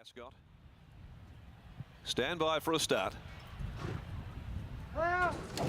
Mascot. Stand by for a start.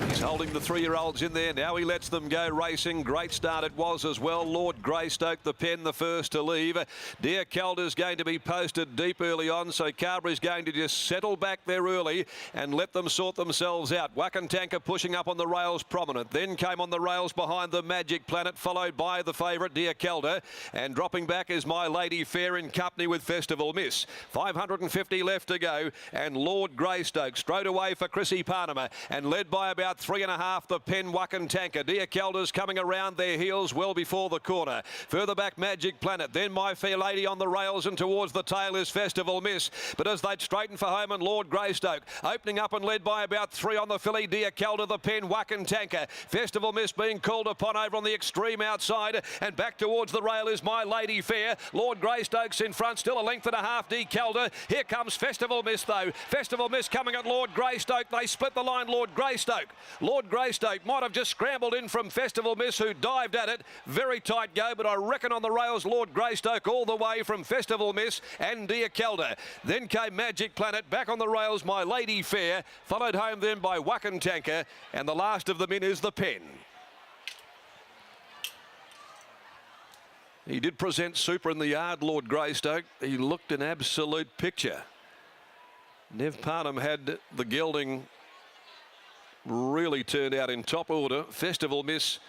He's holding the 3-year-olds in there. Now he lets them go racing. Great start it was as well. Lord Greystoke, the pen, the first to leave. Dear Calder's going to be posted deep early on, so Carberry's going to just settle back there early and let them sort themselves out. Wakantanka pushing up on the rails prominent. Then came on the rails behind the Magic Planet, followed by the favourite, Dear Calder. And dropping back is My Lady Fair in company with Festival Miss. 550 left to go, and Lord Greystoke straight away for Chrissy Parnham. And led by about 3.5, the pen Wakantanka. Dear Calder's coming around their heels well before the corner. Further back, Magic Planet. Then My Fair Lady on the rails, and towards the tail is Festival Miss. But as they'd straighten for home, and Lord Greystoke opening up and led by about 3 on the filly. Dear Calder, the pen Wakantanka. Festival Miss being called upon over on the extreme outside, and back towards the rail is My Lady Fair. Lord Greystoke's in front, still a length and a half. Dear Calder. Here comes Festival Miss though. Festival Miss coming at Lord Greystoke. They split the line. Lord Greystoke might have just scrambled in from Festival Miss, who dived at it. Very tight go, but I reckon on the rails Lord Greystoke all the way from Festival Miss and Dear Calder. Then came Magic Planet, back on the rails My Lady Fair, followed home then by Wakantanka, and the last of them in is the pen. He did present super in the yard, Lord Greystoke. He looked an absolute picture. Nev Parnham had the gelding really turned out in top order. Festival Miss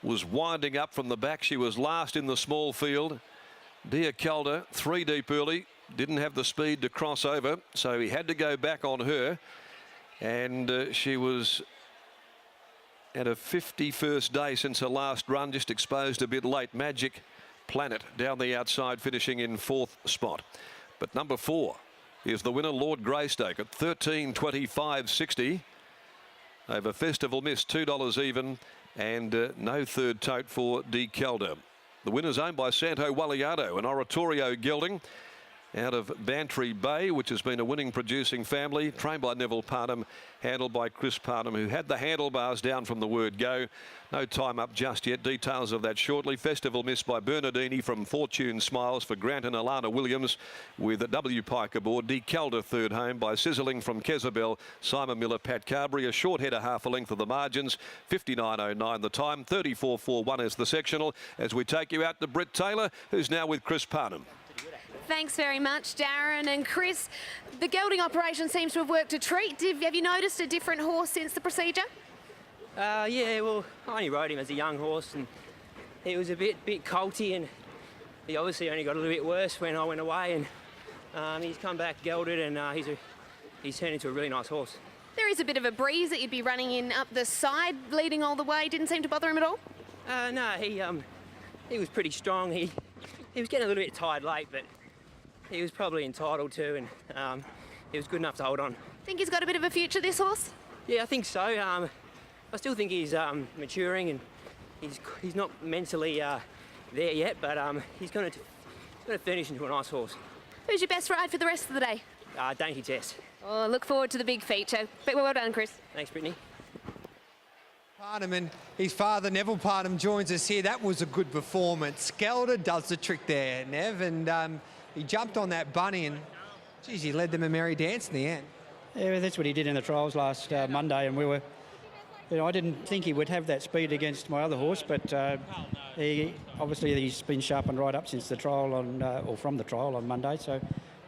was winding up from the back. She was last in the small field. Dear Calder, 3 deep early, didn't have the speed to cross over, so he had to go back on her. And she was at a 51st day since her last run, just exposed a bit late. Magic Planet down the outside, finishing in 4th spot. But number 4 is the winner, Lord Greystoke, at 13.25.60. Over Festival Miss, $2 even, and no third tote for Dear Calder. The winner's owned by Santo Walliardo, an Oratorio gelding out of Bantry Bay, which has been a winning producing family, trained by Neville Parnham, handled by Chris Parnham, who had the handlebars down from the word go. No time up just yet. Details of that shortly. Festival Miss by Bernardini from Fortune Smiles for Grant and Alana Williams, with W. Pike aboard. Dear Calder third home by Sizzling from Kezabel, Simon Miller, Pat Carberry. A short head, a half a length of the margins. 59.09 the time. 34.41 is the sectional. As we take you out to Britt Taylor, who's now with Chris Parnham. Thanks very much, Darren and Chris. The gelding operation seems to have worked a treat. Have you noticed a different horse since the procedure? Yeah, well, I only rode him as a young horse, and he was a bit colty, and he obviously only got a little bit worse when I went away, and he's come back gelded, and he's turned into a really nice horse. There is a bit of a breeze that you'd be running in up the side, leading all the way. Didn't seem to bother him at all? No, he was pretty strong. He was getting a little bit tired late, but he was probably entitled to, and he was good enough to hold on. Think he's got a bit of a future, this horse? Yeah, I think so. I still think he's maturing, and he's not mentally there yet, but he's going to finish into a nice horse. Who's your best ride for the rest of the day? Dainty Test. Oh, look forward to the big feature. But well done, Chris. Thanks, Brittany. Parnham and his father, Neville Parnham, joins us here. That was a good performance. Calder does the trick there, Nev, and he jumped on that bunny, and geez, he led them a merry dance in the end. Yeah, that's what he did in the trials last Monday, and we were, I didn't think he would have that speed against my other horse, but he's been sharpened right up since the trial or from the trial on Monday. So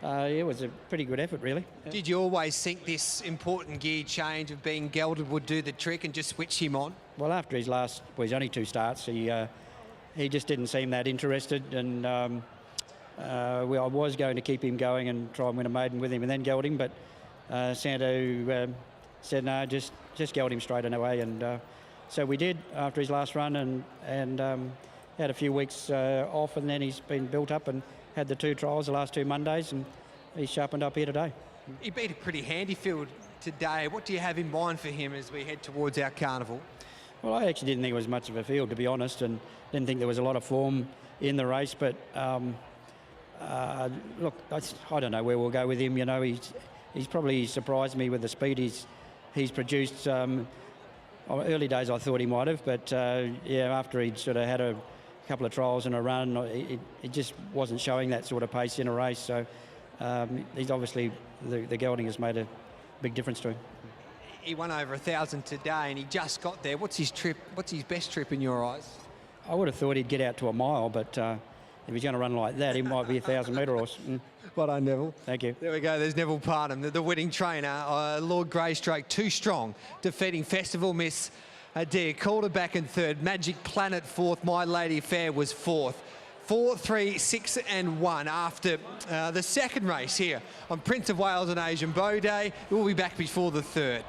it was a pretty good effort, really. Did you always think this important gear change of being gelded would do the trick and just switch him on? Well, after his only 2 starts, he just didn't seem that interested, and I was going to keep him going and try and win a maiden with him and then geld him, but Santo said no, just geld him straight away, and so we did after his last run, and had a few weeks off, and then he's been built up and had the 2 trials the last 2 Mondays, and he's sharpened up here today. He beat a pretty handy field today. What do you have in mind for him as we head towards our carnival? Well, I actually didn't think it was much of a field, to be honest, and didn't think there was a lot of form in the race, but look, I don't know where we'll go with him. You know, he's probably surprised me with the speed he's produced. Early days I thought he might have, but yeah, after he'd sort of had a couple of trials in a run, it just wasn't showing that sort of pace in a race. So he's obviously, the gelding has made a big difference to him. He won over 1,000 today, and he just got there. What's his trip? What's his best trip in your eyes? I would have thought he'd get out to a mile, but if he's going to run like that, he might be a 1,000-metre horse. Well done, Neville. Thank you. There we go. There's Neville Parnham, the winning trainer. Lord Greystoke, too strong, defeating Festival Miss Adair. Calder back in third. Magic Planet fourth. My Lady Fair was fourth. 4, 3, 6 and 1 after the second race here on Prince of Wales and Asian Bow Day. We'll be back before the third.